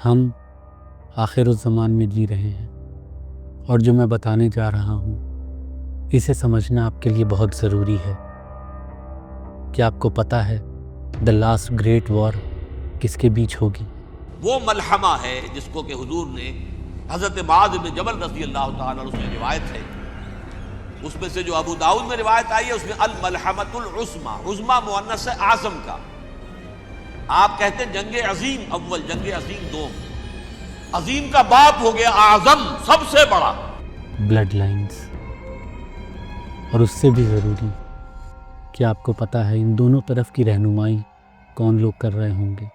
हम आखिरुज़्ज़मान में जी रहे हैं और जो मैं बताने जा रहा हूँ इसे समझना आपके लिए बहुत ज़रूरी है। क्या आपको पता है द लास्ट ग्रेट वॉर किसके बीच होगी? वो मलहमा है जिसको कि हुजूर ने हज़रत मुआज़ इब्न जबल रज़ी अल्लाह तआला अन्हु से रिवायत है, उसमें से जो अबू दाऊद में रिवायत आई है उसमें अल मलहमतुल उस्मा, उस्मा मुअन्नस है आज़म का। आप कहते हैं जंगे अजीम अव्वल, जंगे अजीम दो, अजीम का बाप हो गया आज़म, सबसे बड़ा। Blood lines. और उससे भी ज़रूरी, क्या आपको पता है इन दोनों तरफ की रहनुमाई कौन लोग कर रहे होंगे?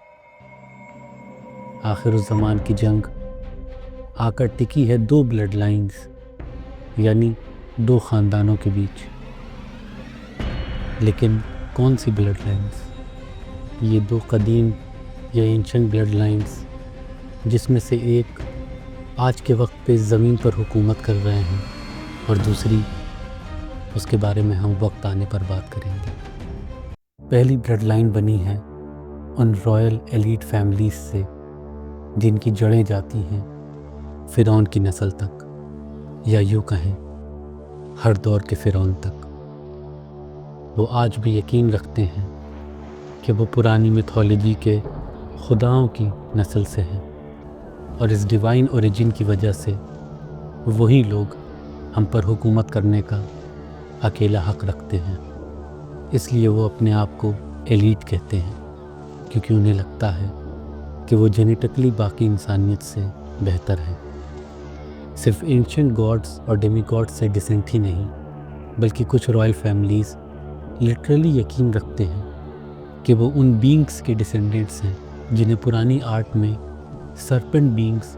आखिरुज़्ज़मान की जंग आकर टिकी है दो ब्लड लाइन्स यानी दो ख़ानदानों के बीच। लेकिन कौन सी ब्लड लाइन्स? ये दो कदीम या एंशिएंट ब्लड लाइन्स जिसमें से एक आज के वक्त पे ज़मीन पर हुकूमत कर रहे हैं और दूसरी, उसके बारे में हम वक्त आने पर बात करेंगे। पहली ब्लड लाइन बनी है उन रॉयल एलीट फैमिलीज़ से जिनकी जड़ें जाती हैं फ़िरौन की नस्ल तक, या यूँ कहें हर दौर के फ़िरौन तक। वो आज भी यकीन रखते हैं कि वो पुरानी मिथोलॉजी के खुदाओं की नस्ल से हैं और इस डिवाइन ओरिजिन की वजह से वही लोग हम पर हुकूमत करने का अकेला हक़ रखते हैं। इसलिए वो अपने आप को एलीट कहते हैं, क्योंकि उन्हें लगता है कि वो जेनेटिकली बाकी इंसानियत से बेहतर है। सिर्फ एंशिएंट गॉड्स और डेमी गॉड्स से डिसेंट ही नहीं, बल्कि कुछ रॉयल फैमिलीज़ लिटरली यकीन रखते हैं कि वो उन बीइंग्स के डिसेंडेंट्स हैं जिन्हें पुरानी आर्ट में सरपेंट बीइंग्स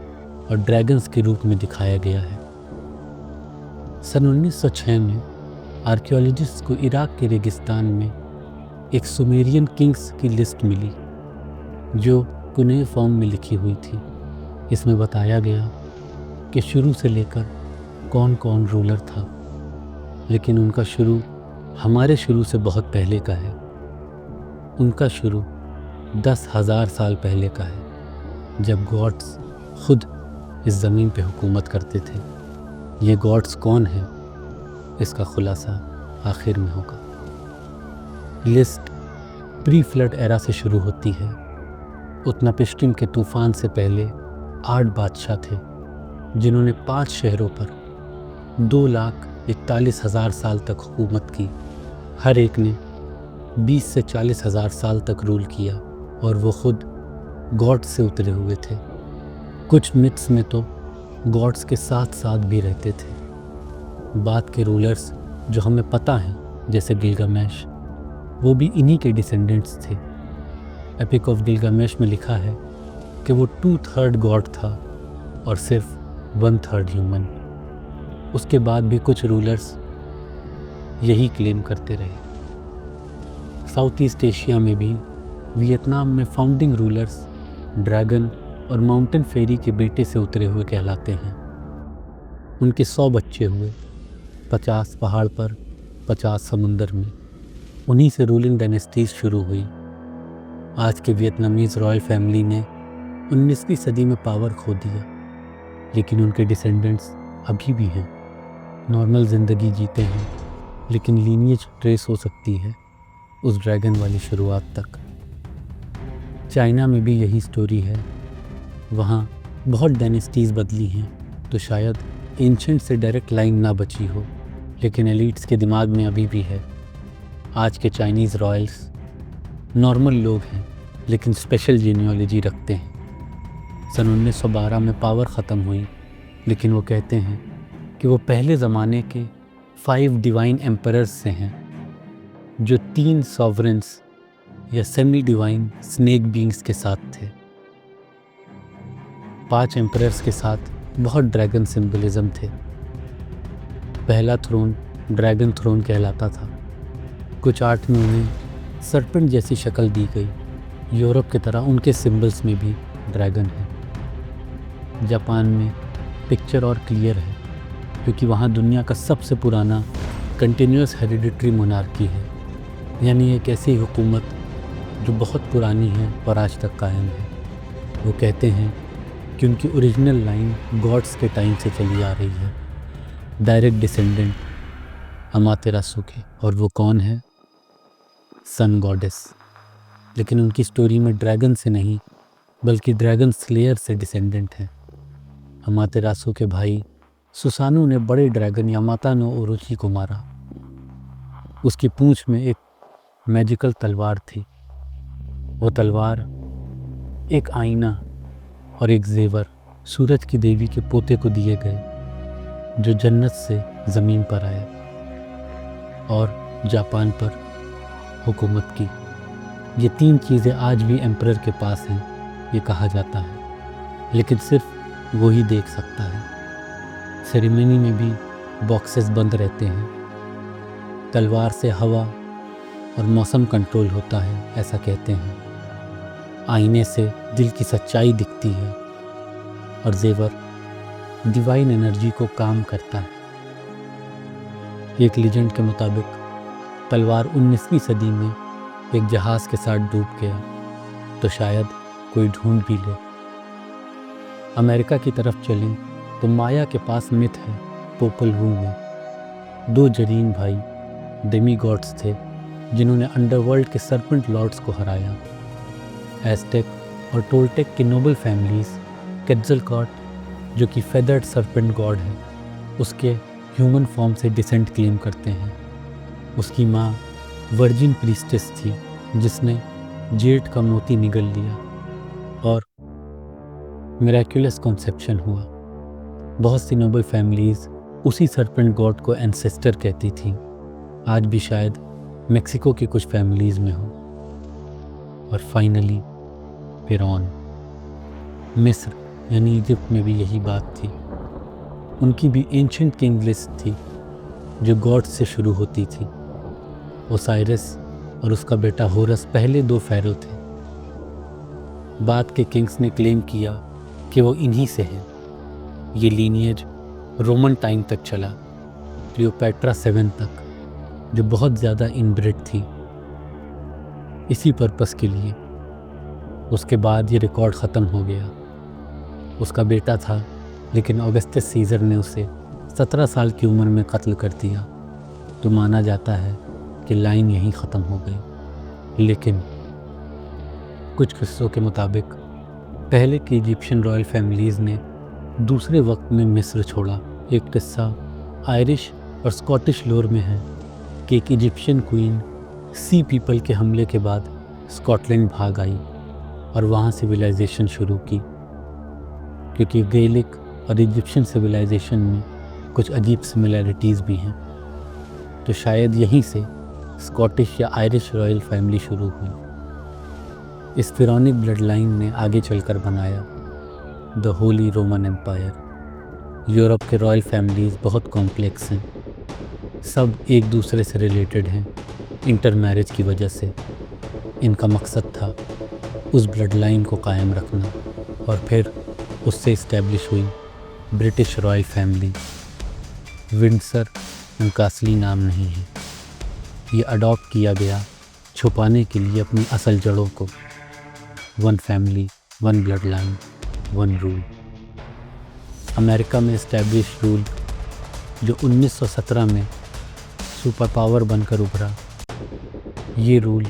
और ड्रैगन्स के रूप में दिखाया गया है। सन 1906 में आर्कियोलॉजिस्ट को इराक के रेगिस्तान में एक सुमेरियन किंग्स की लिस्ट मिली जो कुने फॉर्म में लिखी हुई थी। इसमें बताया गया कि शुरू से लेकर कौन कौन रूलर था, लेकिन उनका शुरू हमारे शुरू से बहुत पहले का है। उनका शुरू 10,000 साल पहले का है, जब गॉड्स खुद इस ज़मीन पे हुकूमत करते थे। ये गॉड्स कौन हैं, इसका खुलासा आखिर में होगा। लिस्ट प्री फ्लड एरा से शुरू होती है। उत्नपिष्टिम के तूफ़ान से पहले 8 बादशाह थे जिन्होंने 5 शहरों पर 2,41,000 साल तक हुकूमत की। हर एक ने 20 से 40,000 साल तक रूल किया और वो खुद गॉड्स से उतरे हुए थे। कुछ मिथ्स में तो गॉड्स के साथ साथ भी रहते थे। बाद के रूलर्स जो हमें पता हैं, जैसे गिलगामेश, वो भी इन्हीं के डिसेंडेंट्स थे। एपिक ऑफ गिलगामेश में लिखा है कि वो 2/3 गॉड था और सिर्फ 1/3 ह्यूमन। उसके बाद भी कुछ रूलर्स यही क्लेम करते रहे। साउथ ईस्ट एशिया में भी वियतनाम में फाउंडिंग रूलर्स ड्रैगन और माउंटेन फेरी के बेटे से उतरे हुए कहलाते हैं। उनके 100 बच्चे हुए, 50 पहाड़ पर, 50 समुंदर में। उन्हीं से रूलिंग डायनेस्टीज शुरू हुई। आज के वियतनामीज़ रॉयल फैमिली ने 19वीं सदी में पावर खो दिया, लेकिन उनके डिसेंडेंट्स अभी भी हैं। नॉर्मल ज़िंदगी जीते हैं, लेकिन लीनिएज ट्रेस हो सकती है उस ड्रैगन वाली शुरुआत तक। चाइना में भी यही स्टोरी है। वहाँ बहुत डायनेस्टीज़ बदली हैं, तो शायद एंशिएंट से डायरेक्ट लाइन ना बची हो, लेकिन एलीट्स के दिमाग में अभी भी है। आज के चाइनीज़ रॉयल्स नॉर्मल लोग हैं, लेकिन स्पेशल जीनियोलॉजी रखते हैं। सन 1912 में पावर ख़त्म हुई, लेकिन वो कहते हैं कि वो पहले ज़माने के 5 डिवाइन एम्परर्स से हैं, जो 3 सॉवरेंस या सेमी डिवाइन स्नेक बीइंग्स के साथ थे। 5 एम्परर्स के साथ बहुत ड्रैगन सिंबलिज्म थे। पहला थ्रोन ड्रैगन थ्रोन कहलाता था। कुछ आर्ट में उन्हें सरपेंट जैसी शक्ल दी गई। यूरोप की तरह उनके सिंबल्स में भी ड्रैगन है। जापान में पिक्चर और क्लियर है, क्योंकि वहाँ दुनिया का सबसे पुराना कंटिन्यूस हेरिडिटरी मोनार्की है, यानी एक ऐसी हुकूमत जो बहुत पुरानी है और आज तक कायम है। वो कहते हैं कि उनकी ओरिजिनल लाइन गॉड्स के टाइम से चली आ रही है, डायरेक्ट डिसेंडेंट अमातेरासु के। और वो कौन है? सन गॉडेस। लेकिन उनकी स्टोरी में ड्रैगन से नहीं बल्कि ड्रैगन स्लेयर से डिसेंडेंट हैं। अमातेरासु के भाई सुसानु ने बड़े ड्रैगन यामाता नो ओरोची को मारा। उसकी पूंछ में एक मैजिकल तलवार थी। वो तलवार एक आईना और एक जेवर सूरज की देवी के पोते को दिए गए, जो जन्नत से ज़मीन पर आए और जापान पर हुकूमत की। ये 3 चीज़ें आज भी एम्परर के पास हैं, ये कहा जाता है, लेकिन सिर्फ वो ही देख सकता है। सेरेमनी में भी बॉक्सेस बंद रहते हैं। तलवार से हवा और मौसम कंट्रोल होता है, ऐसा कहते हैं। आईने से दिल की सच्चाई दिखती है और जेवर डिवाइन एनर्जी को काम करता है। एक लीजेंड के मुताबिक तलवार 19वीं सदी में एक जहाज़ के साथ डूब गया, तो शायद कोई ढूंढ भी ले। अमेरिका की तरफ चलें तो माया के पास मिथ है। पोपल वू में 2 जरीन भाई डेमी गॉड्स थे जिन्होंने अंडरवर्ल्ड के सरपेंट लॉर्ड्स को हराया। एज़टेक और टोल्टेक की नोबल फैमिलीज़ केट्ज़लकॉट जो कि फेदर्ड सरपेंट गॉड है, उसके ह्यूमन फॉर्म से डिसेंट क्लेम करते हैं। उसकी माँ वर्जिन प्रीस्टेस थी जिसने जेड का मोती निगल लिया और मिरेक्युलस कॉन्सेप्शन हुआ। बहुत सी नोबल फैमिलीज़ उसी सरपेंट गॉड को एंसेस्टर कहती थीं। आज भी शायद मेक्सिको की कुछ फैमिलीज़ में हो। और फाइनली फिरौन, मिस्र यानी इजिप्ट में भी यही बात थी। उनकी भी एंशिएंट किंग लिस्ट थी जो गॉड से शुरू होती थी। ओसाइरस और उसका बेटा होरस पहले 2 फ़ैरो थे। बाद के किंग्स ने क्लेम किया कि वो इन्हीं से हैं। ये लीनिएज रोमन टाइम तक चला, क्लियोपेट्रा 7 तक, जो बहुत ज़्यादा इनब्रिड थी इसी पर्पस के लिए। उसके बाद ये रिकॉर्ड ख़त्म हो गया। उसका बेटा था, लेकिन ऑगस्टस सीज़र ने उसे 17 साल की उम्र में कत्ल कर दिया, तो माना जाता है कि लाइन यहीं ख़त्म हो गई। लेकिन कुछ किस्सों के मुताबिक पहले की इजिप्शियन रॉयल फैमिलीज़ ने दूसरे वक्त में मिस्र छोड़ा। एक किस्सा आयरिश और स्कॉटिश लोर में है कि एक इजिप्शियन क्वीन सी पीपल के हमले के बाद स्कॉटलैंड भाग आई और वहाँ सिविलाइजेशन शुरू की, क्योंकि गैलिक और इजिप्शियन सिविलाइजेशन में कुछ अजीब सिमिलैरिटीज़ भी हैं। तो शायद यहीं से स्कॉटिश या आयरिश रॉयल फैमिली शुरू हुई। इस फिरौनिक ब्लड लाइन ने आगे चलकर बनाया the holy Roman empire. Europe के रॉयल फैमिलीज़ बहुत कॉम्प्लेक्स हैं, सब एक दूसरे से रिलेटेड हैं इंटर मैरिज की वजह से। इनका मकसद था उस ब्लड लाइन को कायम रखना, और फिर उससे इस्टेब्लिश हुई ब्रिटिश रॉयल फैमिली। विंडसर उनका असली नाम नहीं है, ये अडॉप्ट किया गया छुपाने के लिए अपनी असल जड़ों को। 1 family, 1 blood line, 1 rule. America में इस्टेब्लिश रूल जो 1917 में सुपर पावर बनकर उभरा, ये रूल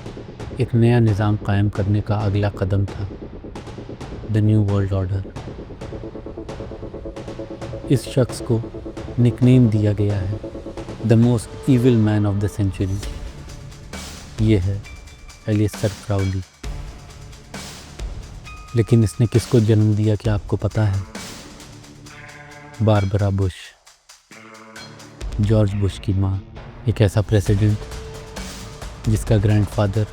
एक नया निज़ाम कायम करने का अगला कदम था, द न्यू वर्ल्ड ऑर्डर। इस शख्स को निकनेम दिया गया है the most evil man of the century. ये है एलिस्टर क्राउली। लेकिन इसने किसको जन्म दिया, क्या आपको पता है? बारबरा बुश, जॉर्ज बुश की माँ। एक ऐसा प्रेसिडेंट जिसका ग्रैंडफादर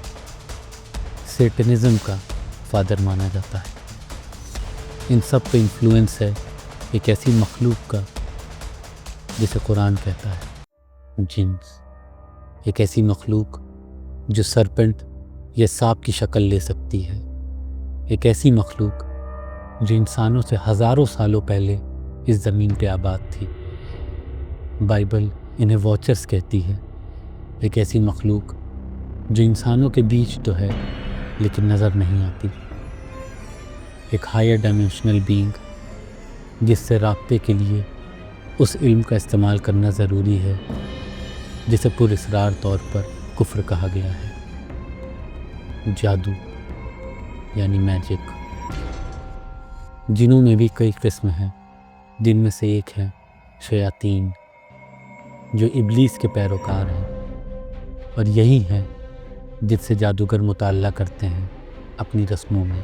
सेटनिज़म का फादर माना जाता है। इन सब पे इन्फ्लुएंस है एक ऐसी मखलूक का जिसे कुरान कहता है जिन्स। एक ऐसी मखलूक जो सरपेंट या सांप की शक्ल ले सकती है। एक ऐसी मखलूक जो इंसानों से हज़ारों सालों पहले इस ज़मीन पे आबाद थी। बाइबल इन्हें वॉचर्स कहती है। एक ऐसी मखलूक जो इंसानों के बीच तो है लेकिन नज़र नहीं आती। एक हायर डायमेंशनल बीइंग जिससे राब्ते के लिए उस इल्म का इस्तेमाल करना ज़रूरी है जिसे पुरस्रार तौर पर कुफ्र कहा गया है। जादू यानी मैजिक। जिनों में भी कई किस्म हैं, जिनमें से एक है शयातीन, जो इब्लीस के पैरोकार हैं, और यही है जिससे जादूगर मुताल्ला करते हैं अपनी रस्मों में।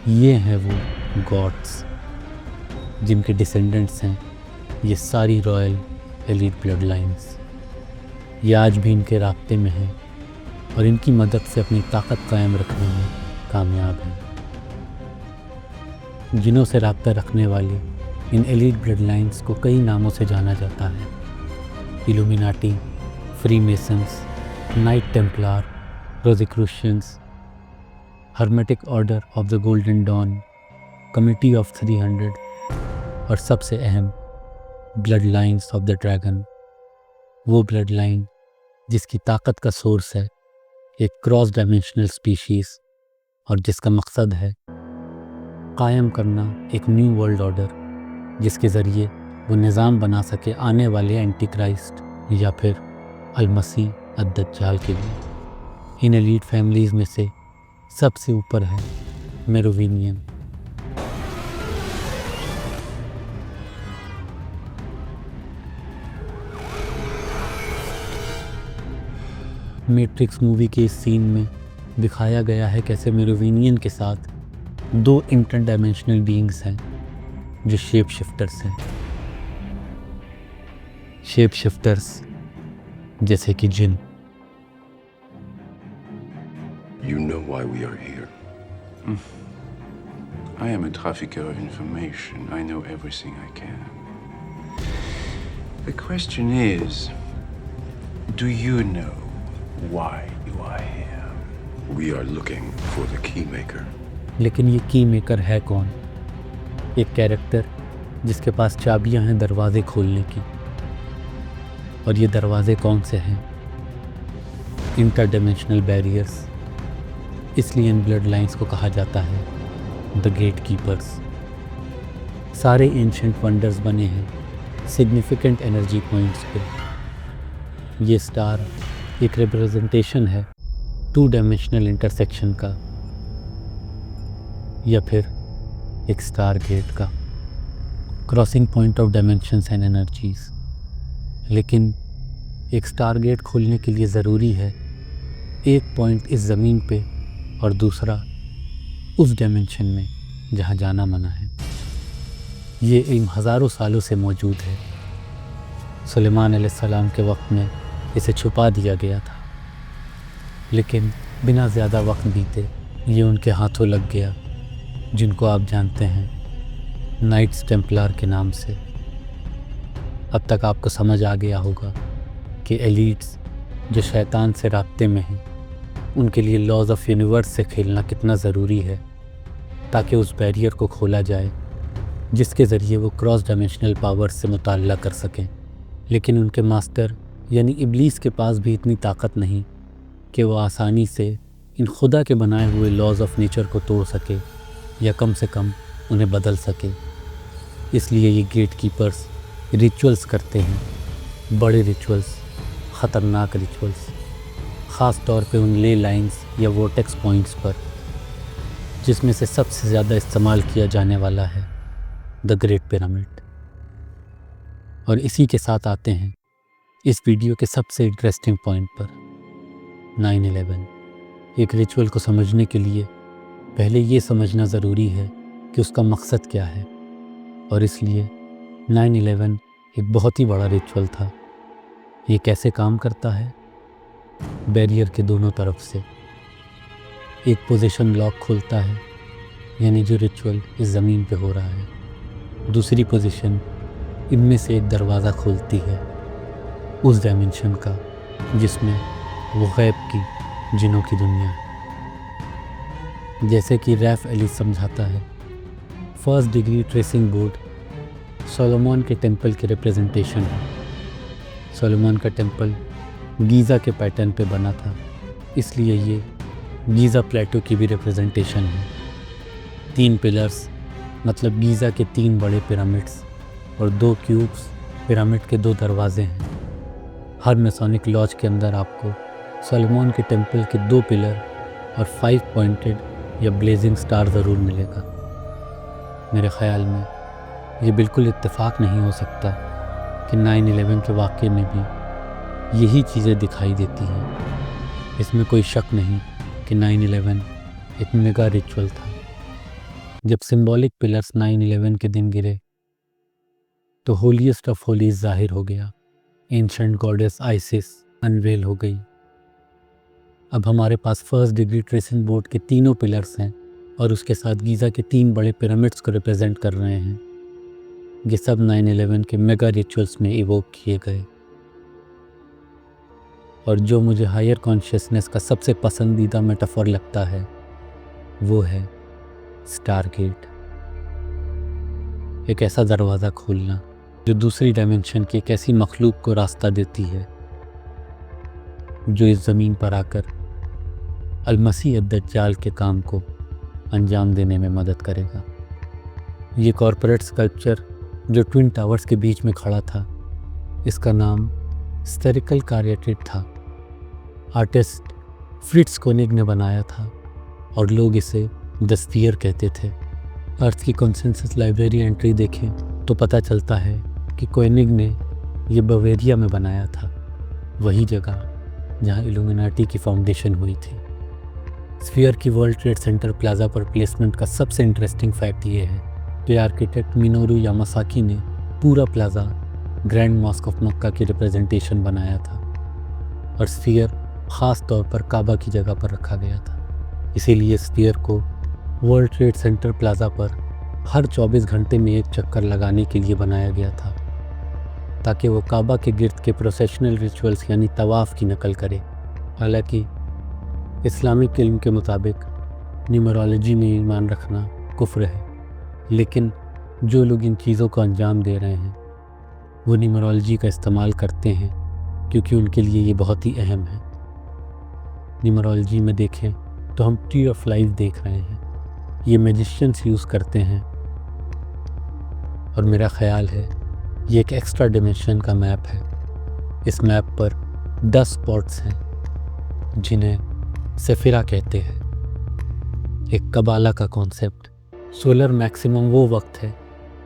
ये हैं वो गॉड्स जिनके डिसेंडेंट्स हैं ये सारी रॉयल एलीट ब्लड लाइन्स। ये आज भी इनके राब्ते में हैं और इनकी मदद से अपनी ताकत कायम रखने में कामयाब हैं। जिनों से राब्ता रखने वाली इन एलीट ब्लड लाइन्स को कई नामों से जाना जाता है। Illuminati, free masons, knight templar, rosicrucians, hermetic order of the golden dawn, committee of 300 और सबसे अहम blood lines of the dragon. वो ब्लड लाइन जिसकी ताकत का सोर्स है एक क्रॉस डायमेंशनल स्पीशीज़ और जिसका मकसद है कायम करना एक न्यू वर्ल्ड ऑर्डर जिसके ज़रिए वो निज़ाम बना सके आने वाले एंटी क्राइस्ट या फिर अलमसीह अद-दज्जाल के लिए। इन एलीट फैमिलीज़ में से सबसे ऊपर है मेरोविंगियन। मैट्रिक्स मूवी के इस सीन में दिखाया गया है कैसे मेरोविंगियन के साथ दो इंटर डायमेंशनल बीइंग्स हैं जो शेप शिफ्टर्स हैं। शेप शिफ्टर्स जैसे कि जिन। You know why we are here. I am a trafficker of information. I know everything I can. The question is, do you know why you are here? We are looking for the Keymaker. लेकिन ये की maker है कौन? एक character जिसके पास चाबियां हैं दरवाजे खोलने की। और ये दरवाजे कौन से हैं? Inter dimensional barriers. इसलिए इन ब्लड लाइन्स को कहा जाता है द गेट कीपर्स। सारे एंशंट वंडर्स बने हैं सिग्निफिकेंट एनर्जी पॉइंट्स पे। ये स्टार एक रिप्रेजेंटेशन है टू डायमेंशनल इंटरसेक्शन का या फिर एक स्टार गेट का, crossing point of dimensions and energies. लेकिन एक स्टार गेट खोलने के लिए ज़रूरी है एक पॉइंट इस ज़मीन पे और दूसरा उस डायमेंशन में जहाँ जाना मना है। ये इल्म हज़ारों सालों से मौजूद है। सुलेमान अलैहिस्सलाम के वक्त में इसे छुपा दिया गया था, लेकिन बिना ज़्यादा वक्त बीते ये उनके हाथों लग गया, जिनको आप जानते हैं नाइट्स टेम्पलार के नाम से। अब तक आपको समझ आ गया होगा कि एलीट्स जो शैतान से राब्ते में हैं उनके लिए लॉज ऑफ यूनिवर्स से खेलना कितना ज़रूरी है ताकि उस बैरियर को खोला जाए जिसके ज़रिए वो क्रॉस डायमेंशनल पावर्स से मुताल्ला कर सकें। लेकिन उनके मास्टर यानी इब्लीस के पास भी इतनी ताकत नहीं कि वो आसानी से इन खुदा के बनाए हुए लॉज ऑफ नेचर को तोड़ सके या कम से कम उन्हें बदल सके। इसलिए ये गेट कीपर्स रिचुअल्स करते हैं, बड़े रिचुअल्स, ख़तरनाक रिचुअल्स, ख़ास तौर पे उन ले लाइंस या वोर्टेक्स पॉइंट्स पर जिसमें से सबसे ज़्यादा इस्तेमाल किया जाने वाला है द ग्रेट पिरामिड। और इसी के साथ आते हैं इस वीडियो के सबसे इंटरेस्टिंग पॉइंट पर, 9/11। एक रिचुअल को समझने के लिए पहले ये समझना ज़रूरी है कि उसका मकसद क्या है, और इसलिए 9/11 एक बहुत ही बड़ा रिचुअल था। ये कैसे काम करता है? बैरियर के दोनों तरफ से एक पोजीशन लॉक खोलता है, यानी जो रिचुअल इस ज़मीन पे हो रहा है। दूसरी पोजीशन इनमें से एक दरवाज़ा खोलती है उस डायमेंशन का जिसमें वो गैब की जिनों की दुनिया है। जैसे कि रैफ एली समझाता है, first degree tracing board Solomon के टेंपल के रिप्रेजेंटेशन है। सोलोमन का टेंपल गीज़ा के पैटर्न पे बना था, इसलिए ये गीज़ा प्लेटो की भी रिप्रेजेंटेशन है। 3 पिलर्स मतलब गीज़ा के 3 बड़े पिरामिड्स और 2 क्यूब्स पिरामिड के 2 दरवाजे हैं। हर मैसोनिक लॉज के अंदर आपको सोलोमन के टेम्पल के 2 पिलर और 5 पॉइंटेड या ब्लेजिंग स्टार ज़रूर मिलेगा। मेरे ख़्याल में ये बिल्कुल इत्तेफाक नहीं हो सकता कि 9/11 के वाक़े में भी यही चीज़ें दिखाई देती हैं। इसमें कोई शक नहीं कि 9/11 एक मेगा रिचुअल था। जब सिंबॉलिक पिलर्स 9/11 के दिन गिरे तो होलीएस्ट ऑफ होलीज ज़ाहिर हो गया। एंशंट गॉडेस आइसिस अनवेल हो गई। अब हमारे पास फर्स्ट डिग्री ट्रेसिंग बोर्ड के 3 पिलर्स हैं और उसके साथ गीज़ा के 3 बड़े पिरामिड्स को रिप्रेजेंट कर रहे हैं। ये सब 9/11 के मेगा रिचुअल्स में इवोक किए गए। और जो मुझे हायर कॉन्शियसनेस का सबसे पसंदीदा मेटाफर लगता है वो है स्टारगेट। एक ऐसा दरवाज़ा खोलना जो दूसरी डायमेंशन की एक ऐसी मखलूक को रास्ता देती है जो इस ज़मीन पर आकर अल-मसीह अद-दज्जाल के काम को अंजाम देने में मदद करेगा। ये कॉर्पोरेट स्कल्पचर जो ट्विन टावर्स के बीच में खड़ा था, इसका नाम स्फेरिकल कारिएटेड था। आर्टिस्ट फ्रिट्ज कोनिग ने बनाया था और लोग इसे द स्फीयर कहते थे। अर्थ की कॉन्सेंसस लाइब्रेरी एंट्री देखें तो पता चलता है कि कोनिग ने ये बवेरिया में बनाया था, वही जगह जहाँ इल्यूमिनाटी की फाउंडेशन हुई थी। स्फीयर की वर्ल्ड ट्रेड सेंटर प्लाजा पर प्लेसमेंट का सबसे इंटरेस्टिंग फैक्ट ये है कि आर्किटेक्ट मिनोरू यामासाकी ने पूरा प्लाजा ग्रैंड मॉस्क ऑफ मक्का की रिप्रेजेंटेशन बनाया था और स्फीयर ख़ास तौर पर काबा की जगह पर रखा गया था। इसीलिए स्फीयर को वर्ल्ड ट्रेड सेंटर प्लाजा पर हर 24 घंटे में एक चक्कर लगाने के लिए बनाया गया था ताकि वो काबा के गिर्द के प्रोसेशनल रिचुअल्स यानी तवाफ़ की नकल करे। हालांकि इस्लामिक इल्म के मुताबिक न्यूमरोलॉजी में ईमान रखना कुफ्र है, लेकिन जो लोग इन चीज़ों को अंजाम दे रहे हैं वो न्यूमरोलॉजी का इस्तेमाल करते हैं क्योंकि उनके लिए ये बहुत ही अहम है। न्यूमरोलॉजी में देखें तो हम ट्री ऑफ लाइफ देख रहे हैं, ये मैजिशियंस यूज़ करते हैं और मेरा ख़्याल है ये एक एक्स्ट्रा डिमेंशन का मैप है। इस मैप पर 10 स्पॉट्स हैं जिन्हें सेफिरा कहते हैं। एक कबाला का कॉन्सेप्ट। सोलर मैक्सिमम वो वक्त है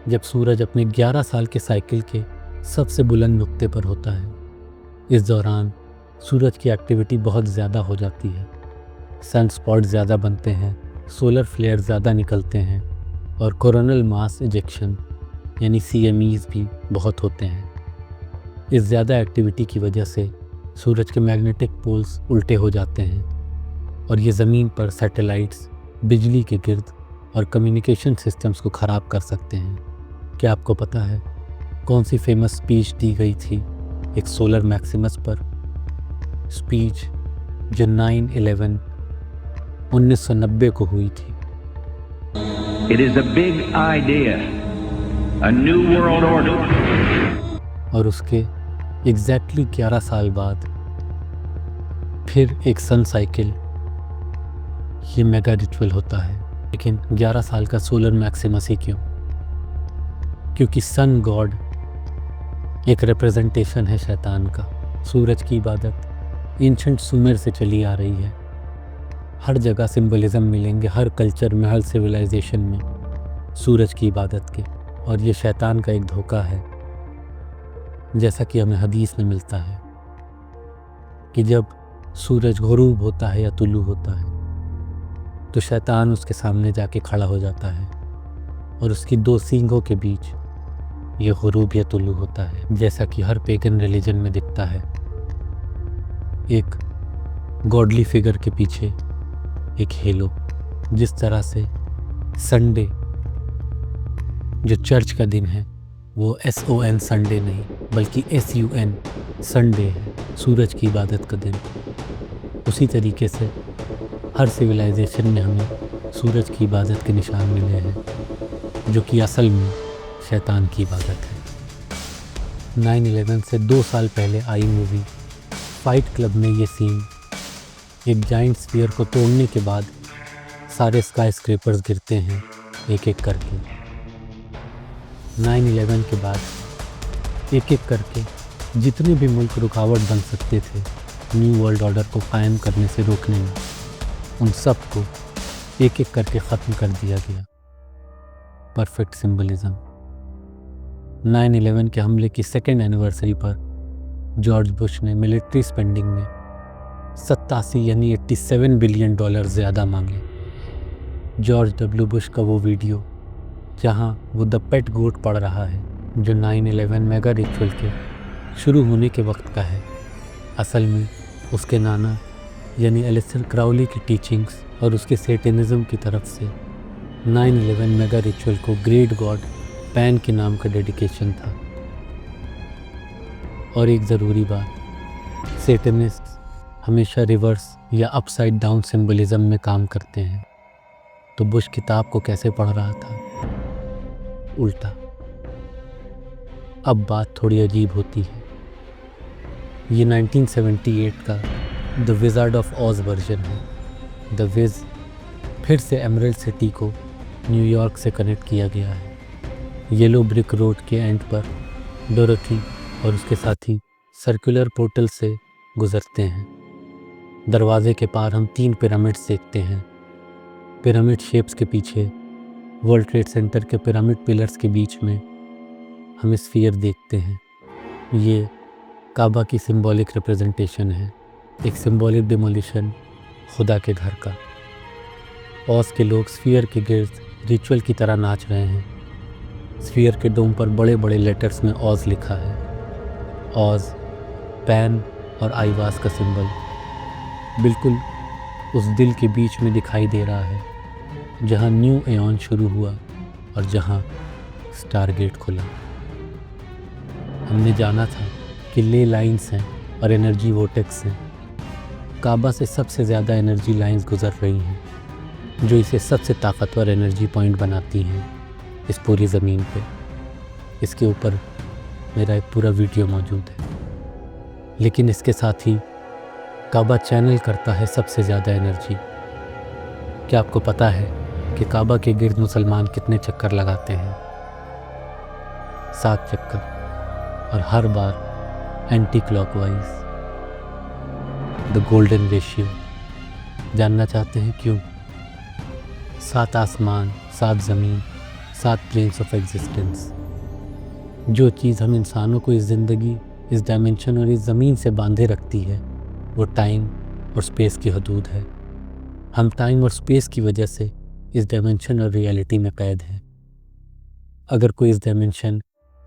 जब सूरज अपने 11 साल के साइकिल के सबसे बुलंद नुक्ते पर होता है। इस दौरान सूरज की एक्टिविटी बहुत ज़्यादा हो जाती है, सन स्पॉट ज़्यादा बनते हैं, सोलर फ्लेयर ज़्यादा निकलते हैं और कोरोनल मास इजेक्शन यानी CMEs भी बहुत होते हैं। इस ज़्यादा एक्टिविटी की वजह से सूरज के मैग्नेटिक पोल्स उल्टे हो जाते हैं और ये ज़मीन पर सैटेलाइट्स, बिजली के गिर्द और कम्युनिकेशन सिस्टम्स को ख़राब कर सकते हैं। क्या आपको पता है कौन सी फेमस स्पीच दी गई थी एक सोलर मैक्सिमस पर? स्पीच जो 9/11 1990 को हुई थी। It is a big idea, a new world order. और उसके एग्जैक्टली 11 साल बाद फिर एक सन साइकिल, ये मेगा रिचुअल होता है। लेकिन 11 साल का सोलर मैक्सिमस ही क्यों? क्योंकि सन गॉड एक रिप्रेजेंटेशन है शैतान का। सूरज की इबादत एंशंट सुमेर से चली आ रही है। हर जगह सिंबलिज्म मिलेंगे, हर कल्चर में, हर सिविलाइजेशन में सूरज की इबादत के। और ये शैतान का एक धोखा है, जैसा कि हमें हदीस में मिलता है कि जब सूरज गुरूब होता है या तुलू होता है तो शैतान उसके सामने जाके खड़ा हो जाता है और उसकी 2 सींगों के बीच ये गुरूब या तुलू होता है, जैसा कि हर पेगन रिलीजन में दिखता है। एक गॉडली फिगर के पीछे एक हेलो। जिस तरह से संडे जो चर्च का दिन है वो SON संडे नहीं बल्कि SUN संडे है, सूरज की इबादत का दिन। उसी तरीके से हर सिविलाइजेशन में हमें सूरज की इबादत के निशान मिले हैं जो कि असल में शैतान की इबादत है। 9/11 से 2 साल पहले आई मूवी फाइट क्लब में ये सीन, एक जाइंट स्फीयर को तोड़ने के बाद सारे स्काई स्क्रैपर्स गिरते हैं एक एक करके। 9/11 के बाद एक एक करके जितने भी मुल्क रुकावट बन सकते थे न्यू वर्ल्ड ऑर्डर को कायम करने से रोकने में, उन सब को एक एक करके ख़त्म कर दिया गया। Perfect symbolism. 9/11 के हमले की 2nd एनिवर्सरी पर जॉर्ज बुश ने मिलिट्री स्पेंडिंग में 87 यानी $87 बिलियन ज़्यादा मांगे। जॉर्ज डब्ल्यू बुश का वो वीडियो जहां वो द पेट गोट पढ़ रहा है, जो 9/11 मेगा रिचुअल के शुरू होने के वक्त का है, असल में उसके नाना यानी एलिस्टर क्राउली की टीचिंग्स और उसके सेटेनिज्म की तरफ से 9/11 मेगा रिचुअल को ग्रेट गॉड पैन के नाम का डेडिकेशन था। और एक ज़रूरी बात, सेटेनिस्ट हमेशा रिवर्स या अपसाइड डाउन सिंबलिज्म में काम करते हैं, तो बुश किताब को कैसे पढ़ रहा था? उल्टा। अब बात थोड़ी अजीब होती है। ये 1978 का द विज़ार्ड ऑफ ऑज वर्जन है। द विज़ फिर से एमरल्ड सिटी को न्यूयॉर्क से कनेक्ट किया गया है। येलो ब्रिक रोड के एंड पर डोरोथी और उसके साथी सर्कुलर पोर्टल से गुजरते हैं। दरवाजे के पार हम 3 पिरामिड्स देखते हैं। पिरामिड शेप्स के पीछे वर्ल्ड ट्रेड सेंटर के पिरामिड पिलर्स के बीच में हम स्फीयर देखते हैं। ये काबा की सिंबॉलिक रिप्रेजेंटेशन है, एक सिंबॉलिक डिमोलिशन खुदा के घर का। ऑज के लोग स्फीयर के गिर्द रिचुअल की तरह नाच रहे हैं। स्फीयर के डोम पर बड़े बड़े लेटर्स में ऑज लिखा है। ऑज, पैन और आईवास का सिंबल बिल्कुल उस दिल के बीच में दिखाई दे रहा है जहां न्यू एऑन शुरू हुआ और जहां स्टारगेट खुला। हमने जाना था कि ले लाइंस हैं और एनर्जी वोटेक्स हैं। काबा से सबसे ज़्यादा एनर्जी लाइंस गुजर रही हैं, जो इसे सबसे ताकतवर एनर्जी पॉइंट बनाती हैं इस पूरी ज़मीन पे। इसके ऊपर मेरा एक पूरा वीडियो मौजूद है। लेकिन इसके साथ ही काबा चैनल करता है सबसे ज़्यादा एनर्जी। क्या आपको पता है कि काबा के गिर्द मुसलमान कितने चक्कर लगाते हैं? 7 चक्कर, और हर बार anti clockwise. The golden ratio. जानना चाहते हैं क्यों? 7 आसमान, 7 ज़मीन, 7 प्लेन्स ऑफ एग्जिस्टेंस। जो चीज़ हम इंसानों को इस ज़िंदगी, इस डायमेंशन और इस ज़मीन से बांधे रखती है वो टाइम और स्पेस की हदूद है। हम टाइम और स्पेस की वजह से इस डायमेंशन और रियलिटी में कैद हैं। अगर कोई इस डायमेंशन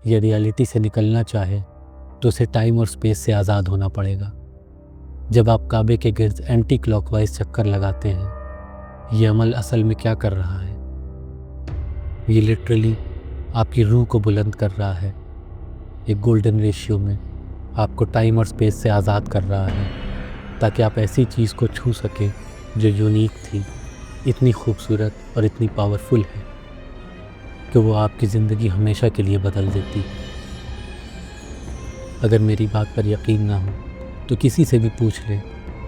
या रियलिटी से निकलना चाहे तो उसे टाइम और स्पेस से आज़ाद होना पड़ेगा। जब आप काबे के गिर्द एंटी क्लॉकवाइज चक्कर लगाते हैं, ये अमल असल में क्या कर रहा है? ये लिटरली आपकी रूह को बुलंद कर रहा है। एक गोल्डन रेशियो में आपको टाइम और स्पेस से आज़ाद कर रहा है, ताकि आप ऐसी चीज़ को छू सकें जो यूनिक थी, इतनी खूबसूरत और इतनी पावरफुल है कि वो आपकी ज़िंदगी हमेशा के लिए बदल देती है। अगर मेरी बात पर यकीन ना हो तो किसी से भी पूछ लें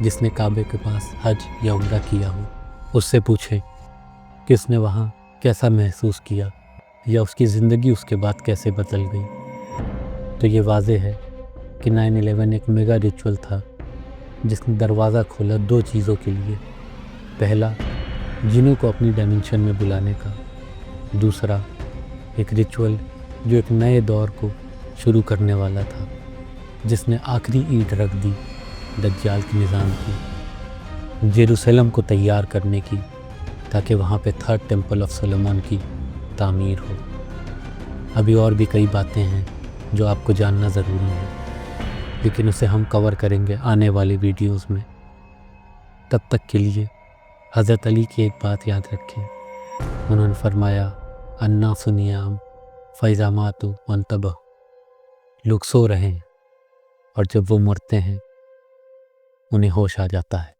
जिसने काबे के पास हज या उम्रा किया हो। उससे पूछें कि उसने वहाँ कैसा महसूस किया या उसकी ज़िंदगी उसके बाद कैसे बदल गई। तो ये वाज़ेह है कि 9/11 एक मेगा रिचुअल था जिसने दरवाज़ा खोला 2 चीज़ों के लिए। पहला, जिन्हों को अपनी डायमेंशन में बुलाने का। दूसरा, एक रिचुअल जो एक नए दौर को शुरू करने वाला था, जिसने आखिरी ईंट रख दी दज्जाल के निज़ाम की, जेरूसलम को तैयार करने की, ताकि वहाँ पे 3rd टेम्पल ऑफ सोलोमन की तामीर हो। अभी और भी कई बातें हैं जो आपको जानना ज़रूरी है, लेकिन उसे हम कवर करेंगे आने वाले वीडियोस में। तब तक के लिए हज़रत अली की एक बात याद रखें। उन्होंने फरमाया, अन्ना सुनियाम फ़ैज़ामातु वंतबह। लोग सो रहे हैं और जब वो मरते हैं उन्हें होश आ जाता है।